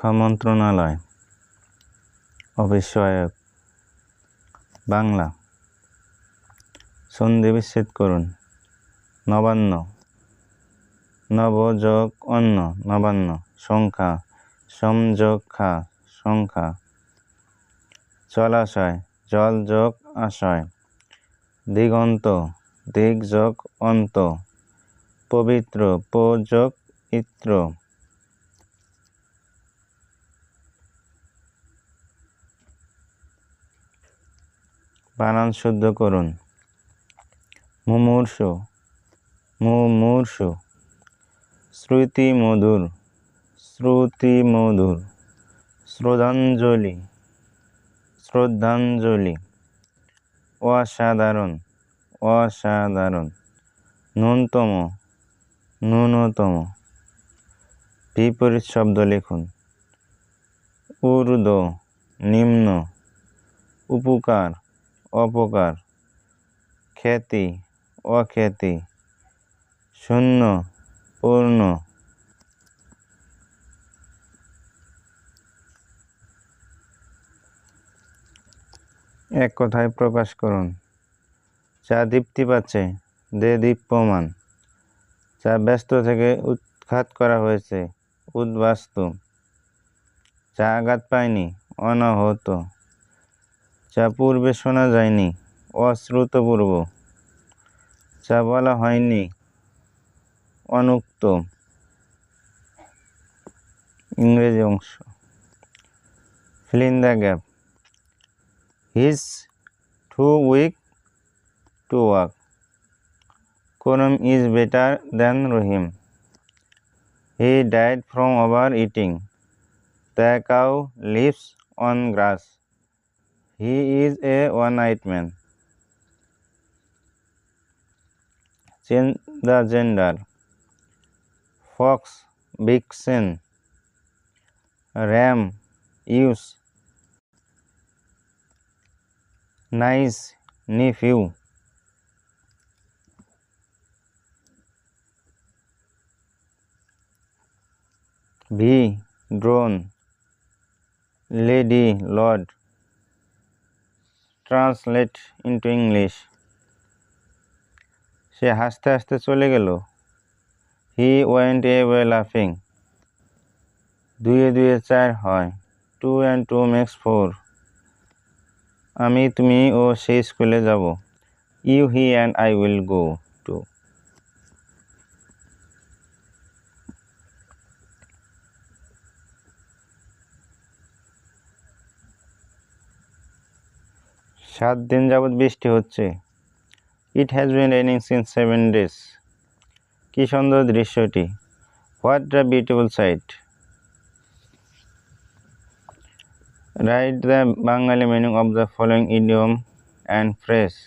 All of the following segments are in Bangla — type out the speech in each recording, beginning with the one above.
শিক্ষা মন্ত্রণালয় অফিস সহায়ক বাংলা সন্ধি বিচ্ছেদ করুন। নবান্ন নব যোগ অন্ন নবান্ন। সংখ্যা সম যোগ খা সংখ্যা। জলাশয় জল যোগ আশয়। দিগন্ত দিগ যোগ অন্ত। পবিত্র প যোগ ইত্র। বানান শুদ্ধ করুন। মুমূর্ষু মুমূর্ষু। শ্রুতি মধুর শ্রুতি মধুর। শ্রদ্ধাঞ্জলি শ্রদ্ধাঞ্জলি। অসাধারণ অসাধারণ। ন্যূনতম ন্যূনতম। বিপরীত শব্দ লিখুন। ঊর্ধ্ব নিম্ন। উপকার অপকার। খ্যাতি অখ্যাতি। শূন্য পূর্ণ। এক কথায় প্রকাশ করুন। যা দীপ্তি পাচ্ছে দে দীপ্যমান। যা ব্যস্ত থেকে উৎখাত করা হয়েছে উদ্বাস্তু। যা আঘাত পায়নি অনাহত। যা পূর্বে শোনা যায়নি অশ্রুতপূর্ব। যা বলা হয়নি অনুক্ত। ইংরেজি অংশ। fill in the gap. He's too weak to walk. Karam is better than Rahim. He died from overeating. The cow lives on grass. He is a one-eyed man. Change the gender. Fox, vixen. Ram, use. Nice, nephew. V, drone. Lady, Lord. Translate into English. সে হাসতে হাসতে চলে গেল। He went away laughing. 2 এ 2 এ 4 হয়। 2 and 2 makes 4. আমি তুমি ও সেই স্কুলে যাব। You, he and I will go to. সাত দিন যাবৎ বৃষ্টি হচ্ছে। It has been raining since 7 days. কি সুন্দর দৃশ্যটি। What a beautiful sight. Write the Bengali meaning of the following idiom and phrase.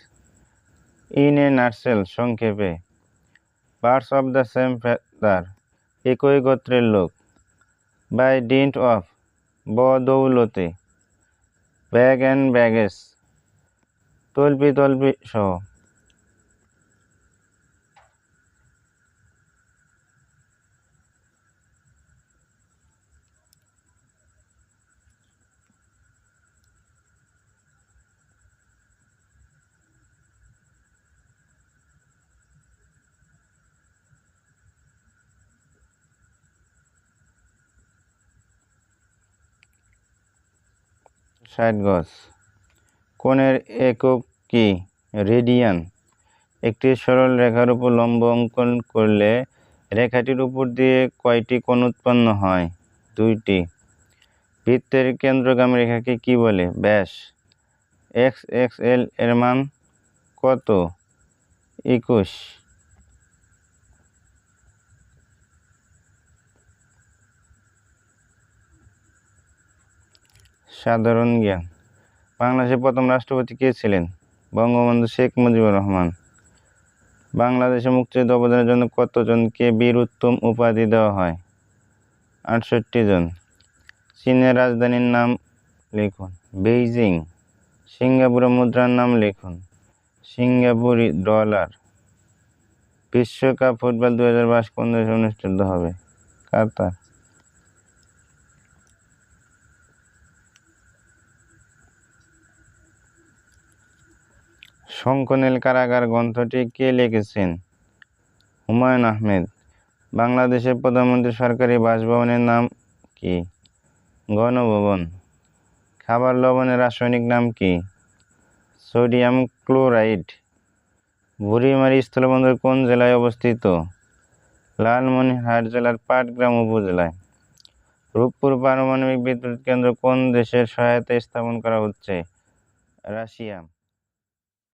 In a nutshell, সংক্ষেপে। Birds of the same feather. একই গোত্রের লোক। By dint of. বদৌলতে। Bag and baggage. তল্পি তল্পি সহ। ষাট গজ। কোণের একক কি? রেডিয়ান। একটি সরল রেখার উপর লম্ব অঙ্কন করলে রেখাটির উপর দিয়ে কয়টি কোণ উৎপন্ন হয়? 2টি। বৃত্তের কেন্দ্রগামী রেখাকে কি বলে? ব্যাস। XXL এর মান কত? 21। সাধারণ জ্ঞান। বাংলাদেশের প্রথম রাষ্ট্রপতি কে ছিলেন? বঙ্গবন্ধু শেখ মুজিবুর রহমান। বাংলাদেশে মুক্তিযুদ্ধ অবদানের জন্য কতজনকে বীর উত্তম উপাধি দেওয়া হয়? 68 জন। চীনের রাজধানীর নাম লিখুন। বেইজিং। সিঙ্গাপুরের মুদ্রার নাম লিখুন। সিঙ্গাপুরি ডলার। বিশ্বকাপ ফুটবল 2022 কোন দেশে অনুষ্ঠিত হবে? কাতার। শঙ্খনীল কারাগার গ্রন্থটি কে লিখেছেন? হুমায়ুন আহমেদ। বাংলাদেশের প্রধানমন্ত্রীর সরকারি বাসভবনের নাম কি? গণভবন। খাবার লবণের রাসায়নিক নাম কি? Sodium chloride. বুড়িমারি স্থলবন্দর কোন জেলায় অবস্থিত? লালমনিরহাট জেলার পাটগ্রাম উপজেলায়। রূপপুর পারমাণবিক বিদ্যুৎ কেন্দ্র কোন দেশের সহায়তায় স্থাপন করা হচ্ছে? রাশিয়া।